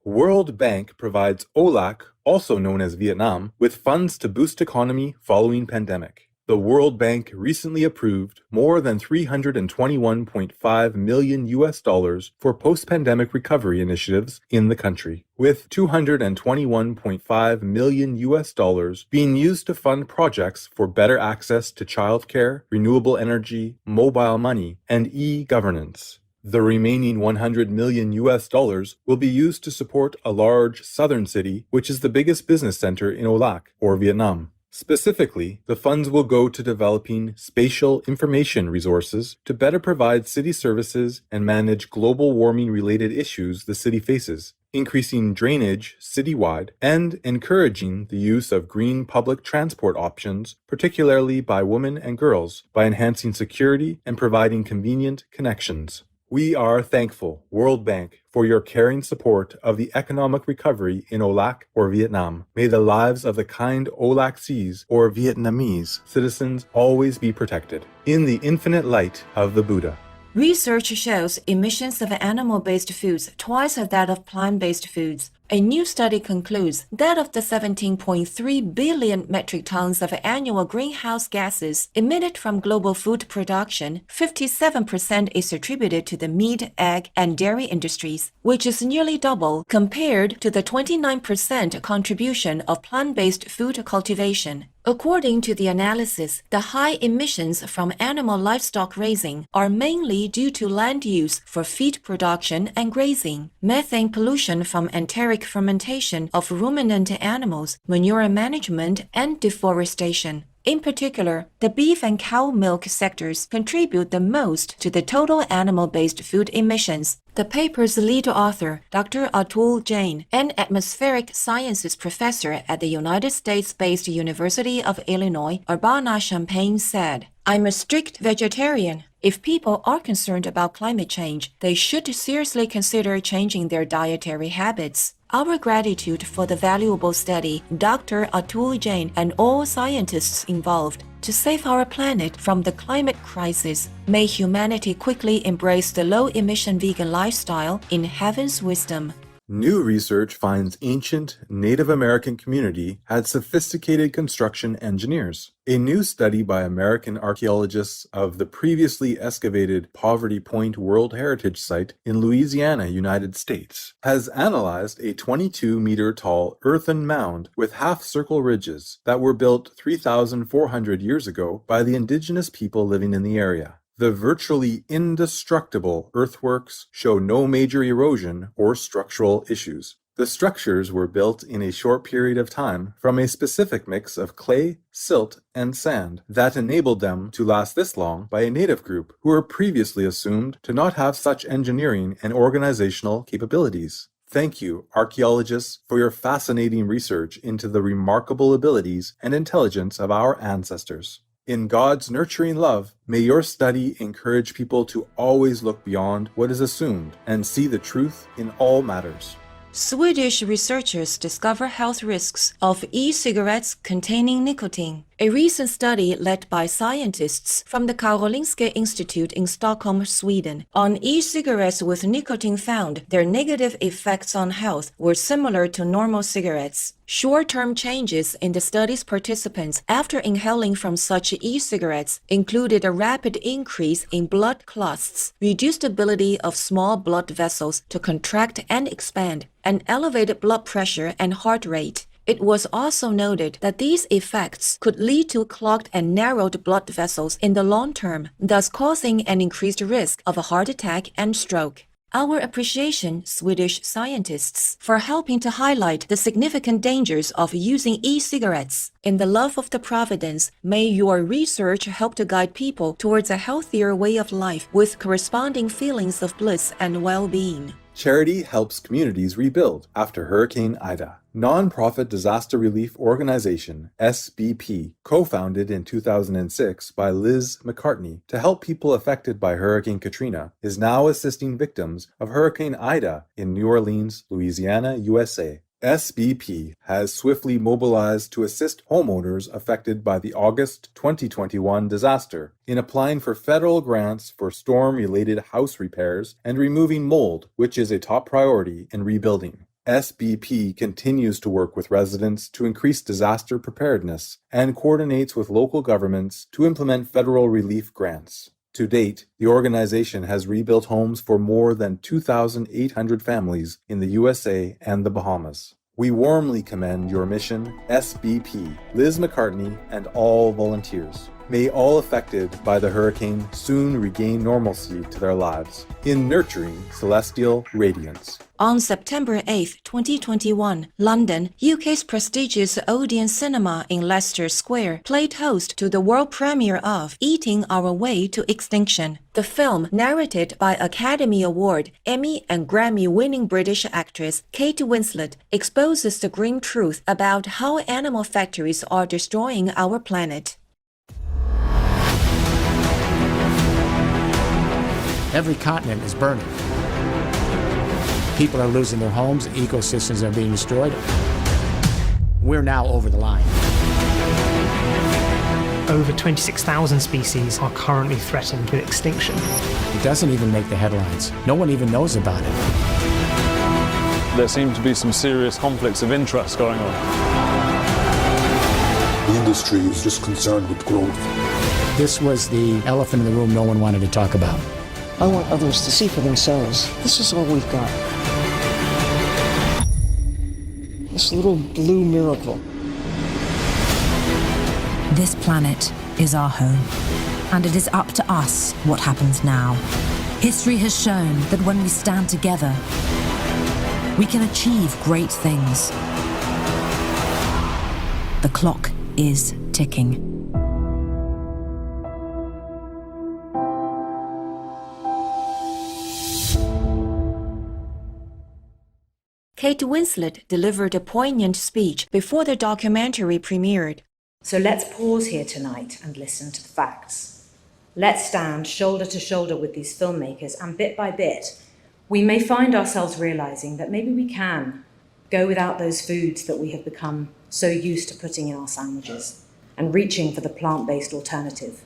World Bank provides OLAC, also known as Vietnam, with funds to boost economy following pandemic. The World Bank recently approved more than $321.5 million for post-pandemic recovery initiatives in the country, with $221.5 million being used to fund projects for better access to childcare, renewable energy, mobile money, and e-governance. The remaining $100 million will be used to support a large southern city, which is the biggest business center in OLAC, or Vietnam. Specifically, the funds will go to developing spatial information resources to better provide city services and manage global warming-related issues the city faces, increasing drainage citywide, and encouraging the use of green public transport options, particularly by women and girls, by enhancing security and providing convenient connections. We are thankful, World Bank, for your caring support of the economic recovery in OLAC or Vietnam. May the lives of the kind OLACese or Vietnamese citizens always be protected. In the infinite light of the Buddha. Research shows emissions of animal-based foods twice that of plant-based foods. A new study concludes that of the 17.3 billion metric tons of annual greenhouse gases emitted from global food production, 57% is attributed to the meat, egg, and dairy industries, which is nearly double compared to the 29% contribution of plant-based food cultivation. According to the analysis, the high emissions from animal livestock raising are mainly due to land use for feed production and grazing, methane pollution from enteric fermentation of ruminant animals, manure management, and deforestation. In particular, the beef and cow milk sectors contribute the most to the total animal-based food emissions. The paper's lead author, Dr. Atul Jain, an atmospheric sciences professor at the United States-based University of Illinois, Urbana-Champaign, said, "I'm a strict vegetarian. If people are concerned about climate change, they should seriously consider changing their dietary habits." Our gratitude for the valuable study, Dr. Atul Jain and all scientists involved, to save our planet from the climate crisis. May humanity quickly embrace the low-emission vegan lifestyle in heaven's wisdom. New research finds ancient Native American community had sophisticated construction engineers. A new study by American archaeologists of the previously excavated Poverty Point World Heritage Site in Louisiana, United States, has analyzed a 22-meter-tall earthen mound with half-circle ridges that were built 3,400 years ago by the indigenous people living in the area. The virtually indestructible earthworks show no major erosion or structural issues. The structures were built in a short period of time from a specific mix of clay, silt, and sand that enabled them to last this long by a native group who were previously assumed to not have such engineering and organizational capabilities. Thank you, archaeologists, for your fascinating research into the remarkable abilities and intelligence of our ancestors. In God's nurturing love, may your study encourage people to always look beyond what is assumed and see the truth in all matters. Swedish researchers discover health risks of e-cigarettes containing nicotine. A recent study led by scientists from the Karolinska Institute in Stockholm, Sweden, on e-cigarettes with nicotine found their negative effects on health were similar to normal cigarettes. Short-term changes in the study's participants after inhaling from such e-cigarettes included a rapid increase in blood clots, reduced ability of small blood vessels to contract and expand, and elevated blood pressure and heart rate. It was also noted that these effects could lead to clogged and narrowed blood vessels in the long term, thus causing an increased risk of a heart attack and stroke. Our appreciation, Swedish scientists, for helping to highlight the significant dangers of using e-cigarettes. In the love of the Providence, may your research help to guide people towards a healthier way of life with corresponding feelings of bliss and well-being. Charity helps communities rebuild after Hurricane Ida. Nonprofit disaster relief organization SBP, co-founded in 2006 by Liz McCartney to help people affected by Hurricane Katrina, is now assisting victims of Hurricane Ida in New Orleans, Louisiana, USA. SBP has swiftly mobilized to assist homeowners affected by the August 2021 disaster in applying for federal grants for storm-related house repairs and removing mold, which is a top priority in rebuilding. SBP continues to work with residents to increase disaster preparedness and coordinates with local governments to implement federal relief grants. To date, the organization has rebuilt homes for more than 2,800 families in the USA and the Bahamas. We warmly commend your mission, SBP, Liz McCartney, and all volunteers. May all affected by the hurricane soon regain normalcy to their lives in nurturing celestial radiance. On September 8, 2021, London, UK's prestigious Odeon Cinema in Leicester Square, played host to the world premiere of Eating Our Way to Extinction. The film, narrated by Academy Award, Emmy and Grammy-winning British actress Kate Winslet, exposes the grim truth about how animal factories are destroying our planet. Every continent is burning. People are losing their homes, ecosystems are being destroyed. We're now over the line. Over 26,000 species are currently threatened with extinction. It doesn't even make the headlines. No one even knows about it. There seem to be some serious conflicts of interest going on. The industry is just concerned with growth. This was the elephant in the room no one wanted to talk about. I want others to see for themselves. This is all we've got. This little blue miracle. This planet is our home, and it is up to us what happens now. History has shown that when we stand together, we can achieve great things. The clock is ticking. Kate Winslet delivered a poignant speech before the documentary premiered. So let's pause here tonight and listen to the facts. Let's stand shoulder to shoulder with these filmmakers, and bit by bit, we may find ourselves realizing that maybe we can go without those foods that we have become so used to putting in our sandwiches and reaching for the plant-based alternative.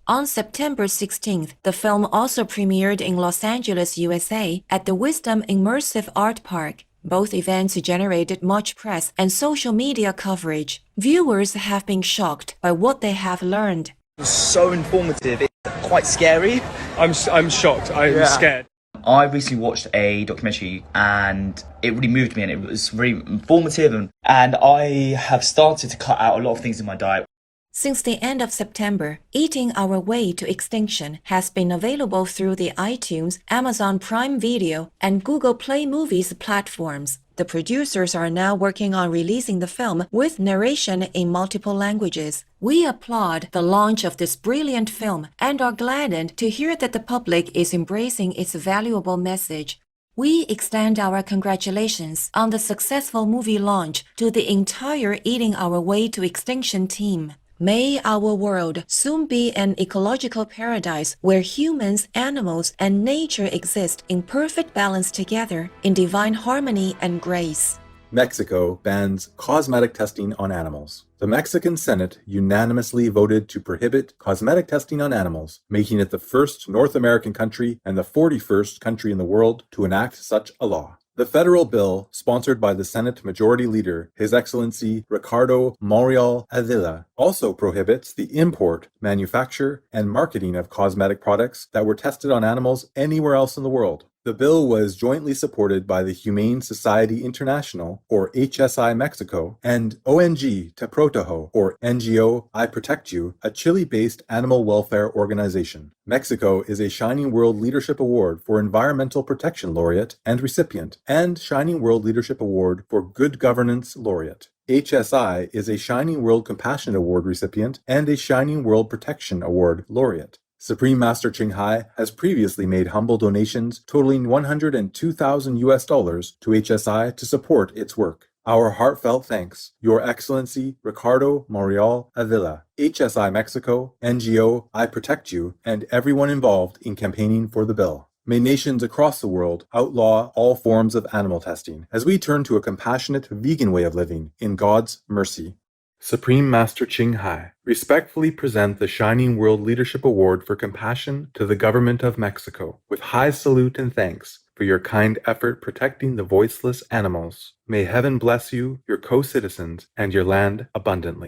On September 16th, the film also premiered in Los Angeles, USA, at the Wisdom Immersive Art Park. Both events generated much press and social media coverage. Viewers have been shocked by what they have learned. It's so informative. It's quite scary. I'm shocked. I'm scared. I recently watched a documentary and it really moved me, and it was very informative, and I have started to cut out a lot of things in my diet. Since the end of September, Eating Our Way to Extinction has been available through the iTunes, Amazon Prime Video, and Google Play Movies platforms. The producers are now working on releasing the film with narration in multiple languages. We applaud the launch of this brilliant film and are gladdened to hear that the public is embracing its valuable message. We extend our congratulations on the successful movie launch to the entire Eating Our Way to Extinction team. May our world soon be an ecological paradise where humans, animals, and nature exist in perfect balance together in divine harmony and grace. Mexico bans cosmetic testing on animals. The Mexican Senate unanimously voted to prohibit cosmetic testing on animals, making it the first North American country and the 41st country in the world to enact such a law. The federal bill, sponsored by the Senate Majority Leader, His Excellency Ricardo Monreal Avila, also prohibits the import, manufacture, and marketing of cosmetic products that were tested on animals anywhere else in the world. The bill was jointly supported by the Humane Society International, or HSI Mexico, and ONG Te Protejo, or NGO I Protect You, a Chile-based animal welfare organization. Mexico is a Shining World Leadership Award for Environmental Protection Laureate and recipient, and Shining World Leadership Award for Good Governance Laureate. HSI is a Shining World Compassion Award recipient and a Shining World Protection Award laureate. Supreme Master Ching Hai has previously made humble donations totaling $102,000 to HSI to support its work. Our heartfelt thanks, Your Excellency Ricardo Monreal Avila, HSI Mexico, NGO I Protect You, and everyone involved in campaigning for the bill. May nations across the world outlaw all forms of animal testing as we turn to a compassionate vegan way of living in God's mercy. Supreme Master Ching Hai, respectfully present the Shining World Leadership Award for Compassion to the Government of Mexico with high salute and thanks for your kind effort protecting the voiceless animals. May heaven bless you, your co-citizens, and your land abundantly.